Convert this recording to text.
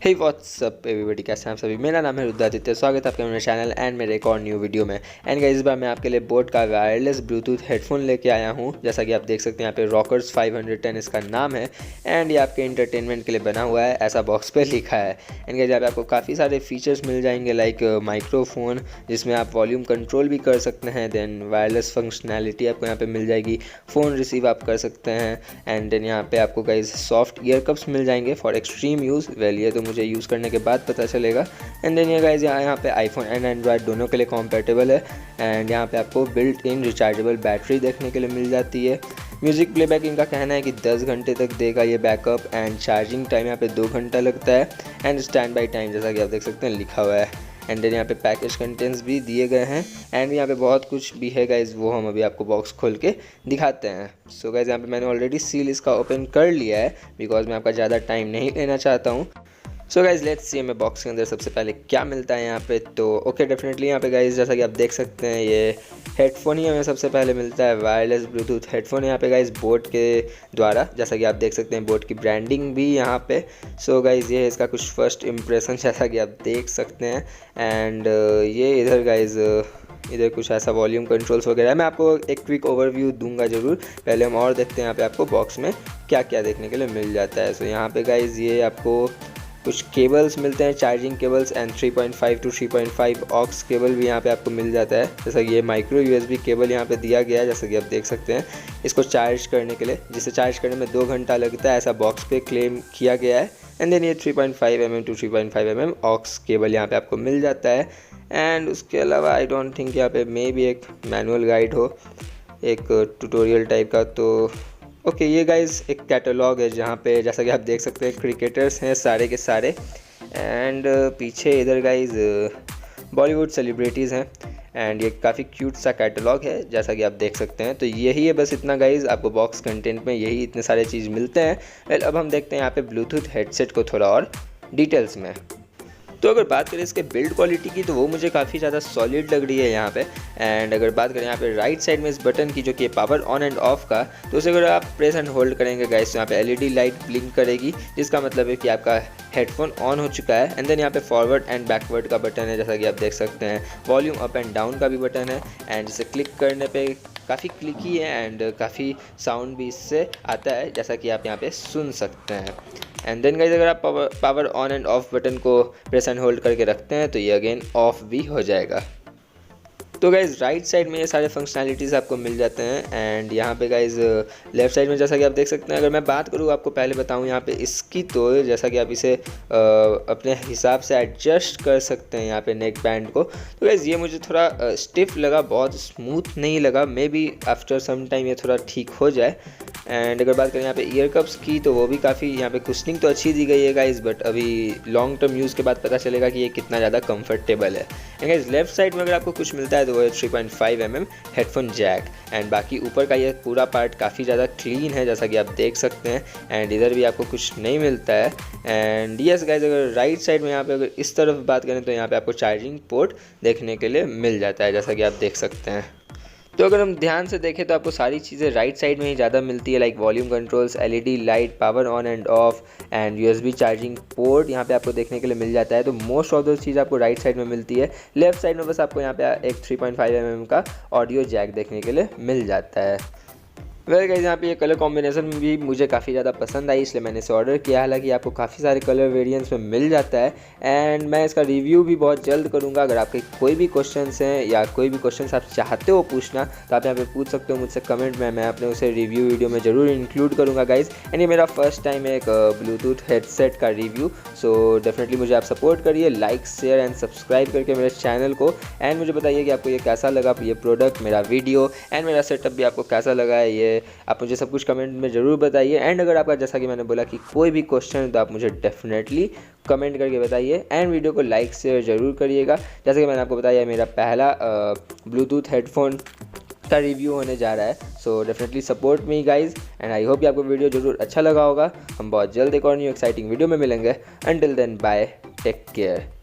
हे WhatsApp everybody, कैसे हैं आप सभी। मेरा नाम है रुद्रादित्य। स्वागत है आपके मेरे चैनल एंड मेरे एक और न्यू वीडियो में। एंड गाइस, इस बार मैं आपके लिए बोट का वायरलेस ब्लूटूथ हेडफोन लेके आया हूँ। जैसा कि आप देख सकते हैं यहाँ पे रॉकर्स 510 इसका नाम है एंड ये आपके इंटरटेनमेंट के लिए बना हुआ है, ऐसा बॉक्स पे लिखा है। एंड गाइस, यहाँ पे आपको काफ़ी सारे फीचर्स मिल जाएंगे लाइक माइक्रोफोन जिसमें आप वॉल्यूम कंट्रोल भी कर सकते हैं। देन वायरलेस फंक्शनैलिटी आपको यहाँ पे मिल जाएगी, फ़ोन रिसीव आप कर सकते हैं। एंड देन यहाँ पे आपको गाइस सॉफ्ट ईयर कप्स मिल जाएंगे फॉर एक्सट्रीम यूज़। वेल, ये तो मुझे यूज़ करने के बाद पता चलेगा। एंड देन ये गाइस यहाँ पे आईफोन एंड एंड्रॉयड दोनों के लिए कॉम्पेटेबल है। एंड यहाँ पे आपको बिल्ट इन रिचार्जेबल बैटरी देखने के लिए मिल जाती है। म्यूज़िक प्लेबैक इनका कहना है कि 10 घंटे तक देगा ये बैकअप। एंड चार्जिंग टाइम यहाँ पे 2 घंटा लगता है। एंड स्टैंड बाई टाइम जैसा कि आप देख सकते हैं लिखा हुआ है। एंड देन यहाँ पे पैकेज कंटेंट्स भी दिए गए हैं एंड यहाँ पे बहुत कुछ भी है गाइज, वो हम अभी आपको बॉक्स खोल के दिखाते हैं। सो गाइज, यहाँ पे मैंने ऑलरेडी सील इसका ओपन कर लिया है बिकॉज मैं आपका ज़्यादा टाइम नहीं लेना चाहता हूँ। सो गाइज, लेट्स सी हमें बॉक्स के अंदर सबसे पहले क्या मिलता है यहाँ पे। तो ओके, डेफिनेटली यहाँ पे गाइज जैसा कि आप देख सकते हैं ये हेडफोन ही हमें सबसे पहले मिलता है। वायरलेस ब्लूटूथ हेडफोन यहाँ पे गाइज बोट के द्वारा, जैसा कि आप देख सकते हैं बोट की ब्रांडिंग भी यहाँ पे। सो गाइज, ये है इसका कुछ फर्स्ट इम्प्रेशन जैसा कि आप देख सकते हैं। एंड ये इधर गाइज इधर कुछ ऐसा वॉल्यूम कंट्रोल्स वगैरह है। मैं आपको एक क्विक ओवरव्यू दूंगा ज़रूर। पहले हम और देखते हैं यहाँ पे आपको बॉक्स में क्या क्या देखने के लिए मिल जाता है। सो यहाँ पे गाइज ये आपको कुछ केबल्स मिलते हैं, charging cables and 3.5 to 3.5 aux cable भी यहाँ पे आपको मिल जाता है। जैसा कि ये माइक्रो यूएसबी केबल यहाँ पे दिया गया है, जैसा कि आप देख सकते हैं इसको चार्ज करने के लिए, जिसे चार्ज करने में 2 घंटा लगता है, ऐसा बॉक्स पे क्लेम किया गया है। एंड देन ये 3.5 mm to 3.5 mm aux cable यहाँ पे आपको मिल जाता है। एंड उसके अलावा आई डोंट थिंक यहाँ पे मे भी एक मैनुअल गाइड हो, एक ट्यूटोरियल टाइप का। तो ओके, ये गाइज एक कैटलॉग है जहाँ पे जैसा कि आप देख सकते हैं क्रिकेटर्स हैं सारे के सारे। एंड पीछे इधर गाइज बॉलीवुड सेलिब्रिटीज़ हैं। एंड ये काफ़ी क्यूट सा कैटलॉग है जैसा कि आप देख सकते हैं। तो यही है, बस इतना गाइज आपको बॉक्स कंटेंट में यही इतने सारे चीज़ मिलते हैं। वेल, अब हम देखते हैं यहाँ पे ब्लूटूथ हेडसेट को थोड़ा और डिटेल्स में। तो अगर बात करें इसके बिल्ड क्वालिटी की, तो वो मुझे काफ़ी ज़्यादा सॉलिड लग रही है यहाँ पे। एंड अगर बात करें यहाँ पे राइट साइड में इस बटन की, जो कि पावर ऑन एंड ऑफ का, तो उसे अगर आप प्रेस एंड होल्ड करेंगे गाइस, तो यहाँ पे एलईडी लाइट ब्लिंक करेगी, जिसका मतलब है कि आपका हेडफोन ऑन हो चुका है। एंड देन यहाँ पे फॉरवर्ड एंड बैकवर्ड का बटन है, जैसा कि आप देख सकते हैं। वॉल्यूम अप एंड डाउन का भी बटन है एंड जिसे क्लिक करने पे काफ़ी क्लिकी है एंड काफ़ी साउंड भी इससे आता है, जैसा कि आप यहाँ पे सुन सकते हैं। एंड देन गाइस, अगर आप power on end off button को प्रेस एंड होल्ड करके रखते हैं तो ये अगेन ऑफ भी हो जाएगा। तो गाइज़, राइट साइड में ये सारे फंक्शनैलिटीज़ आपको मिल जाते हैं। एंड यहाँ पे गाइज़ लेफ़्ट साइड में जैसा कि आप देख सकते हैं, अगर मैं बात करूँ आपको पहले बताऊँ यहाँ पे इसकी, तो जैसा कि आप इसे अपने हिसाब से एडजस्ट कर सकते हैं यहाँ पे नेक बैंड को। तो गाइज़, ये मुझे थोड़ा स्टिफ लगा, बहुत स्मूथ नहीं लगा। Maybe after some time ये थोड़ा ठीक हो जाए। एंड अगर बात करें यहाँ पे ईयर कप्स की, तो वो भी काफ़ी यहाँ पे कुशनिंग तो अच्छी दी गई है गाइज़, बट अभी लॉन्ग टर्म यूज़ के बाद पता चलेगा कि ये कितना ज़्यादा कंफर्टेबल है। एंड गाइज़, लेफ्ट साइड में अगर आपको कुछ मिलता है तो वो है 3.5 mm हेडफोन जैक। एंड बाकी ऊपर का ये पूरा पार्ट काफ़ी ज़्यादा क्लीन है, जैसा कि आप देख सकते हैं। एंड इधर भी आपको कुछ नहीं मिलता है। एंड यस गाइज़, अगर राइट साइड में यहाँ पे अगर इस तरफ बात करें, तो यहाँ पे आपको चार्जिंग पोर्ट देखने के लिए मिल जाता है, जैसा कि आप देख सकते हैं। तो अगर हम ध्यान से देखें तो आपको सारी चीज़ें राइट साइड में ही ज़्यादा मिलती है, like volume controls, LED light, power on end of and USB charging port यहाँ पे आपको देखने के लिए मिल जाता है। तो मोस्ट ऑफ द चीज़ आपको राइट साइड में मिलती है। लेफ्ट साइड में बस आपको यहाँ पे एक 3.5 mm का ऑडियो जैक देखने के लिए मिल जाता है। वेल गाइस, यहाँ पे ये कलर कॉम्बिनेशन भी मुझे काफ़ी ज़्यादा पसंद आई, इसलिए मैंने इसे ऑर्डर किया। हालांकि आपको काफ़ी सारे कलर वेरिएंट्स में मिल जाता है एंड मैं इसका रिव्यू भी बहुत जल्द करूँगा। अगर आपके कोई भी क्वेश्चंस हैं या कोई भी क्वेश्चंस आप चाहते हो पूछना, तो आप यहाँ पे पूछ सकते हो मुझसे कमेंट में। मैं अपने उसे रिव्यू वीडियो में ज़रूर इंक्लूड करूँगा गाइज़। एंड ये मेरा फर्स्ट टाइम है एक ब्लूटूथ हेडसेट का रिव्यू। सो डेफिनेटली मुझे आप सपोर्ट करिए, लाइक शेयर एंड सब्सक्राइब करके मेरे चैनल को। एंड मुझे बताइए कि आपको ये कैसा लगा, ये प्रोडक्ट, मेरा वीडियो एंड मेरा सेटअप भी आपको कैसा लगा है। ये आप मुझे सब कुछ कमेंट में ज़रूर बताइए। एंड अगर आपका, जैसा कि मैंने बोला, कि कोई भी क्वेश्चन है तो आप मुझे डेफिनेटली कमेंट करके बताइए। एंड वीडियो को लाइक शेयर ज़रूर करिएगा। जैसे कि मैंने आपको बताया, मेरा पहला ब्लूटूथ हेडफोन का रिव्यू होने जा रहा है। So definitely support me guys and I hope कि आपको वीडियो ज़रूर अच्छा लगा होगा। हम बहुत जल्द एक और न्यू एक्साइटिंग वीडियो में मिलेंगे। Until then, bye, take care.